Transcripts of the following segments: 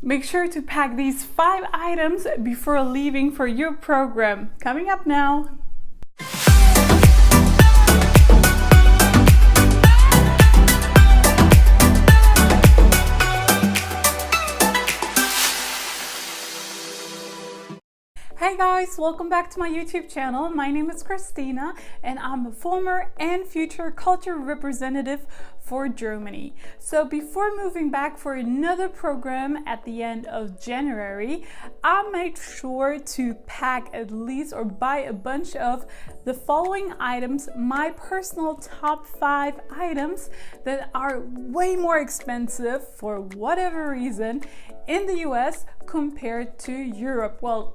Make sure to pack these 5 items before leaving for your program. Coming up now. Hey guys, welcome back to my YouTube channel. My name is Christina and I'm a former and future culture representative for Germany. So before moving back for another program at the end of January, I made sure to pack at least or buy a bunch of the following items, my personal top 5 items that are way more expensive for whatever reason in the US compared to Europe. Well,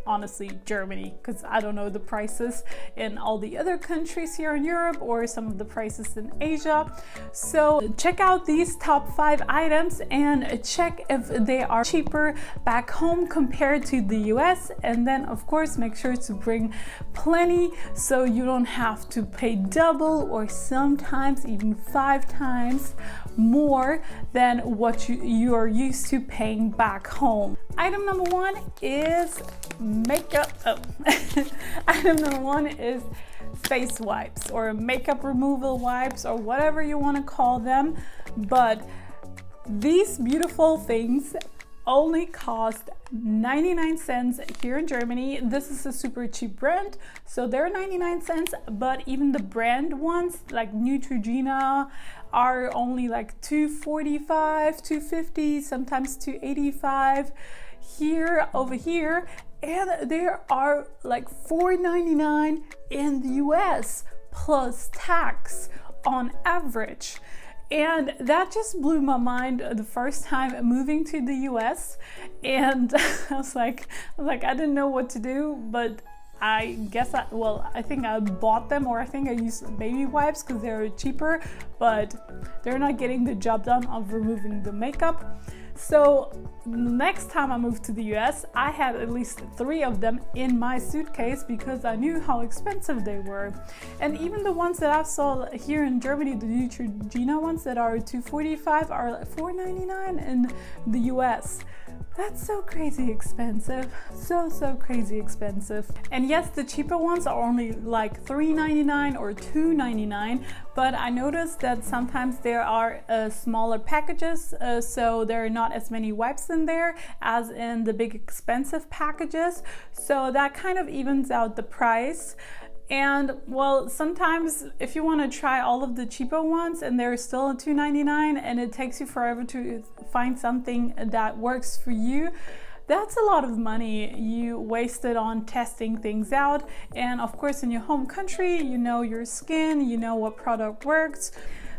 honestly, Germany, because I don't know the prices in all the other countries here in Europe or some of the prices in Asia. So check out these top 5 items and check if they are cheaper back home compared to the US. And then of course make sure to bring plenty so you don't have to pay double or sometimes even 5 times more than what you are used to paying back home. Item number 1 is makeup. Item number 1 is face wipes or makeup removal wipes or whatever you want to call them. But these beautiful things only cost 99 cents here in Germany. This is a super cheap brand, so they're 99 cents, but even the brand ones like Neutrogena are only like $2.45, $2.50, sometimes $2.85 over here, and there are like $4.99 in the US plus tax on average. And that just blew my mind the first time moving to the US, and I was like I didn't know what to do, but I guess I think I bought them, or I think I used baby wipes because they're cheaper, but they're not getting the job done of removing the makeup. So next time I moved to the US, I had at least 3 of them in my suitcase because I knew how expensive they were. And even the ones that I saw here in Germany, the Neutrogena ones that are $2.45 are like $4.99 in the US. That's so crazy expensive, so crazy expensive. And yes, the cheaper ones are only like $3.99 or $2.99, but I noticed that sometimes there are smaller packages, so there are not as many wipes in there as in the big expensive packages, so that kind of evens out the price. And well, sometimes if you want to try all of the cheaper ones and they're still at $2.99 and it takes you forever to find something that works for you, that's a lot of money you wasted on testing things out. And of course, in your home country, you know your skin, you know what product works.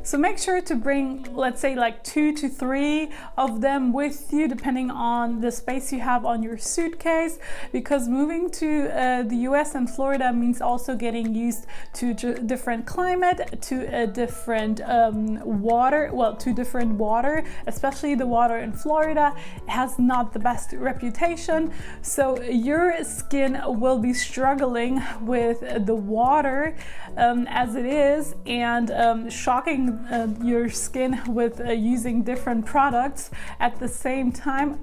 So make sure to bring, let's say, like 2 to 3 of them with you, depending on the space you have on your suitcase, because moving to the US and Florida means also getting used to different climate, to a different to different water, especially the water in Florida has not the best reputation. So your skin will be struggling with the water as it is, and shocking your skin with using different products at the same time.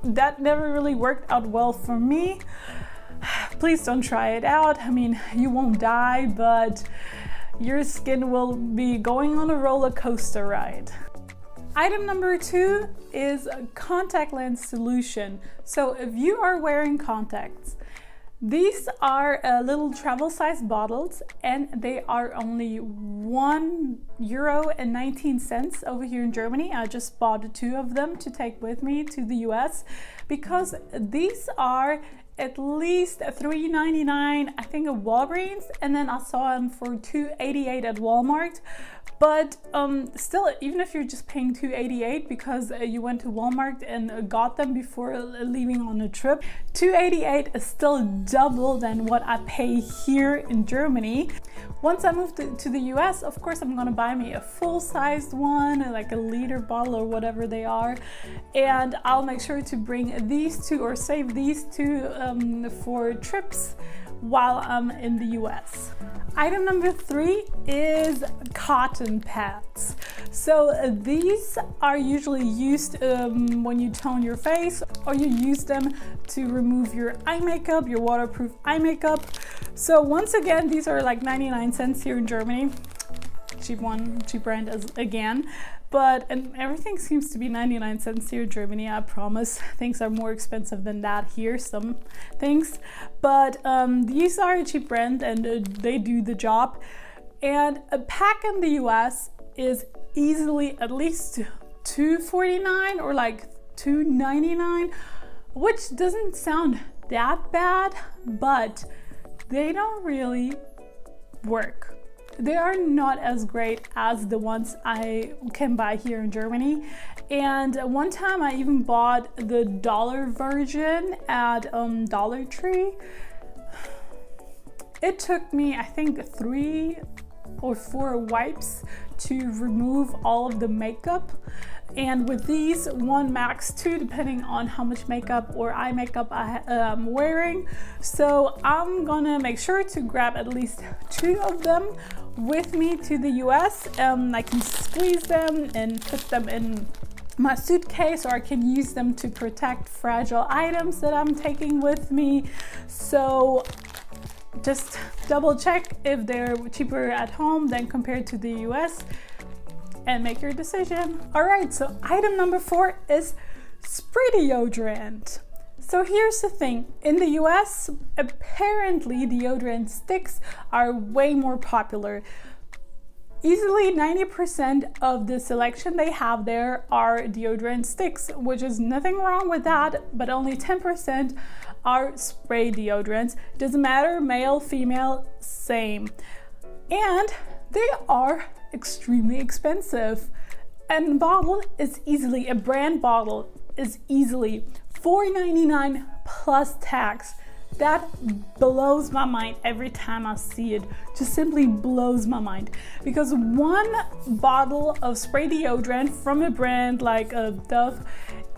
That never really worked out well for me. Please don't try it out. I mean, you won't die, but your skin will be going on a roller coaster ride. Item number 2 is a contact lens solution. So if you are wearing contacts, these are little travel size bottles, and they are only €1.19 over here in Germany. I just bought 2 of them to take with me to the US because these are at least $3.99 I think at Walgreens, and then I saw them for $2.88 at Walmart. But still, even if you're just paying $2.88 because you went to Walmart and got them before leaving on a trip, $2.88 is still double than what I pay here in Germany. Once I move to the US, of course, I'm gonna buy me a full-sized one, like a liter bottle or whatever they are, and I'll make sure to bring these 2 or save these 2 for trips while I'm in the US. Item number 3 is cotton pads. So these are usually used when you tone your face, or you use them to remove your eye makeup, your waterproof eye makeup. So once again, these are like 99 cents here in Germany. Cheap brand again. And everything seems to be 99 cents here in Germany, I promise. Things are more expensive than that here, some things. But these are a cheap brand and they do the job. And a pack in the US is easily at least $2.49 or like $2.99, which doesn't sound that bad, but they don't really work. They are not as great as the ones I can buy here in Germany. And one time I even bought the dollar version at Dollar Tree. It took me, I think, 3 or 4 wipes to remove all of the makeup. And with these, 1 max 2, depending on how much makeup or eye makeup I'm wearing. So I'm gonna make sure to grab at least 2 of them with me to the US. I can squeeze them and put them in my suitcase, or I can use them to protect fragile items that I'm taking with me. So just double check if they're cheaper at home than compared to the US and make your decision. All right, so item number 4 is spray deodorant. So here's the thing, in the US, apparently deodorant sticks are way more popular. Easily 90% of the selection they have there are deodorant sticks, which is nothing wrong with that, but only 10% are spray deodorants. Doesn't matter, male, female, same. And they are extremely expensive. And a brand bottle is easily $4.99 plus tax. That blows my mind every time I see it. Just simply blows my mind. Because 1 bottle of spray deodorant from a brand like Dove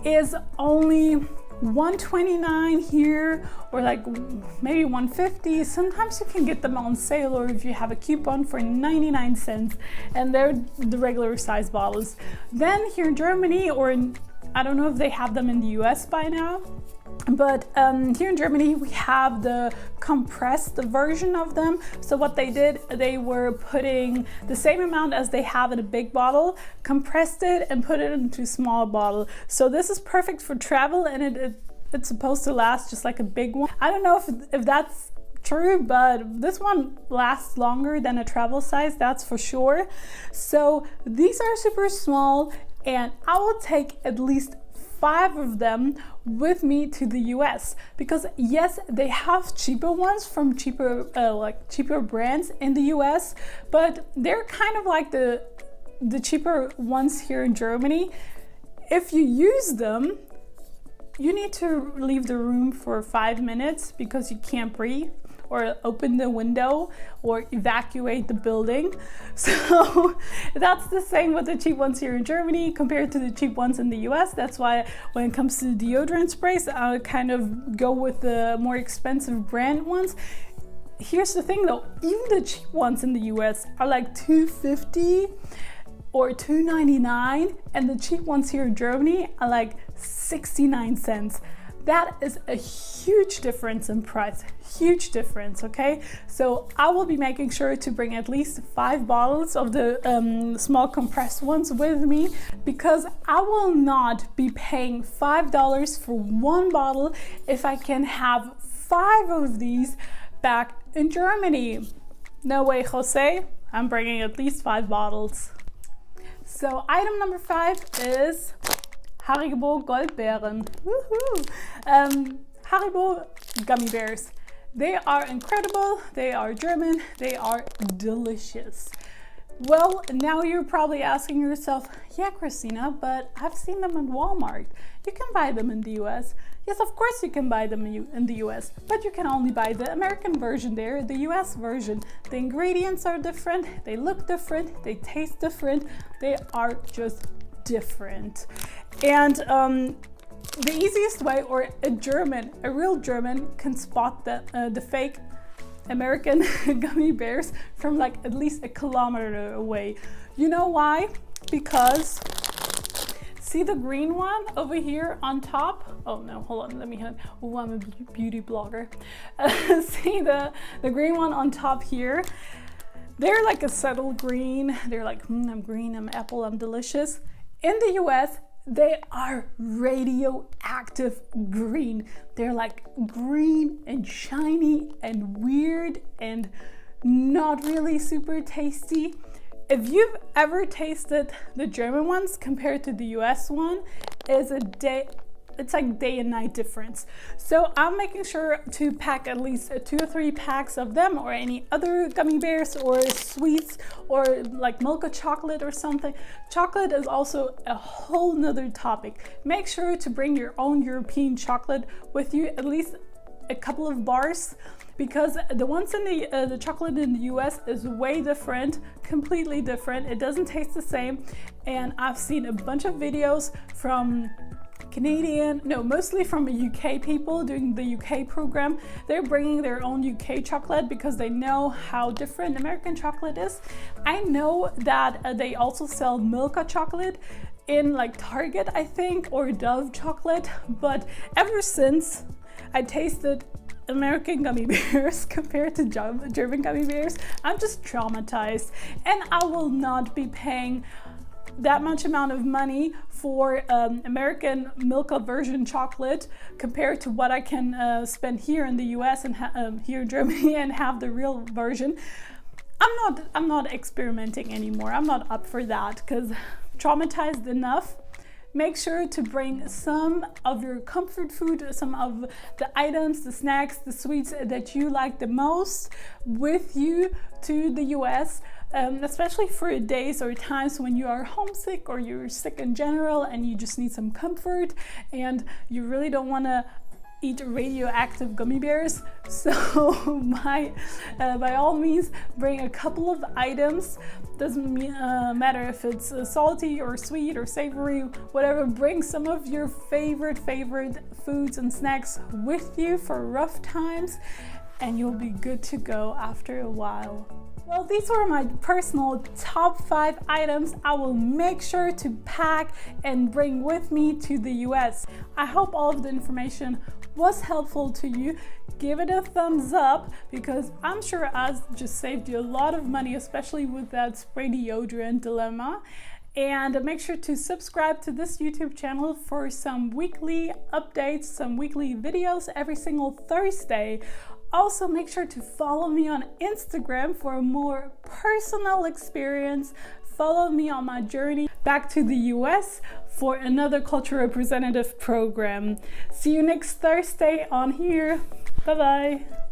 is only $1.29 here, or like maybe $1.50. Sometimes you can get them on sale, or if you have a coupon for 99 cents, and they're the regular size bottles. Then here in Germany, or I don't know if they have them in the US by now, but here in Germany we have the compressed version of them. So what they did, they were putting the same amount as they have in a big bottle, compressed it and put it into a small bottle. So this is perfect for travel, and it's supposed to last just like a big one. I don't know if that's true, but this one lasts longer than a travel size, that's for sure. So these are super small, and I will take at least 5 of them with me to the US, because yes, they have cheaper ones from cheaper brands in the US, but they're kind of like the cheaper ones here in Germany. If you use them, you need to leave the room for 5 minutes because you can't breathe, or open the window, or evacuate the building. So that's the same with the cheap ones here in Germany compared to the cheap ones in the US. That's why when it comes to deodorant sprays, I kind of go with the more expensive brand ones. Here's the thing though, even the cheap ones in the US are like $2.50 or $2.99, and the cheap ones here in Germany are like 69 cents. That is a huge difference in price, huge difference, okay? So I will be making sure to bring at least 5 bottles of the small compressed ones with me, because I will not be paying $5 for 1 bottle if I can have 5 of these back in Germany. No way, Jose, I'm bringing at least 5 bottles. So item number 5 is Haribo Goldbeeren. Woohoo! Haribo gummy bears. They are incredible, they are German, they are delicious. Well, now you're probably asking yourself, yeah, Christina, but I've seen them in Walmart. You can buy them in the US. Yes, of course you can buy them in the US, but you can only buy the American version there, the US version. The ingredients are different, they look different, they taste different, they are just different. And the easiest way, or a real German can spot the fake American gummy bears from like at least a kilometer away. You know why? Because see the green one over here on top? Oh no, hold on, let me have, oh, I'm a beauty blogger. See the green one on top here? They're like a subtle green. They're like, I'm green, I'm apple, I'm delicious. In the US, they are radioactive green. They're like green and shiny and weird and not really super tasty. If you've ever tasted the German ones compared to the US one, it's like day and night difference. So I'm making sure to pack at least 2 or 3 packs of them, or any other gummy bears or sweets, or like Milka chocolate or something. Chocolate is also a whole nother topic. Make sure to bring your own European chocolate with you, at least a couple of bars, because the ones in the chocolate in the US is way different, completely different. It doesn't taste the same. And I've seen a bunch of videos from mostly from UK people doing the UK program. They're bringing their own UK chocolate because they know how different American chocolate is. I know that they also sell Milka chocolate in like Target, I think, or Dove chocolate, but ever since I tasted American gummy bears compared to German gummy bears, I'm just traumatized, and I will not be paying that much amount of money for American Milka version chocolate compared to what I can spend here in the US and here in Germany and have the real version. I'm not experimenting anymore. I'm not up for that, because traumatized enough. Make sure to bring some of your comfort food, some of the items, the snacks, the sweets that you like the most with you to the US, especially for days or times when you are homesick or you're sick in general and you just need some comfort and you really don't want to eat radioactive gummy bears. So by all means, bring a couple of items. Doesn't matter if it's salty or sweet or savory, whatever. Bring some of your favorite foods and snacks with you for rough times, and you'll be good to go after a while. Well, these were my personal top 5 items I will make sure to pack and bring with me to the US. I hope all of the information was helpful to you. Give it a thumbs up, because I'm sure I just saved you a lot of money, especially with that spray deodorant dilemma. And make sure to subscribe to this YouTube channel for some weekly updates, some weekly videos every single Thursday. Also, make sure to follow me on Instagram for a more personal experience. Follow me on my journey back to the US for another culture representative program. See you next Thursday on here. Bye bye.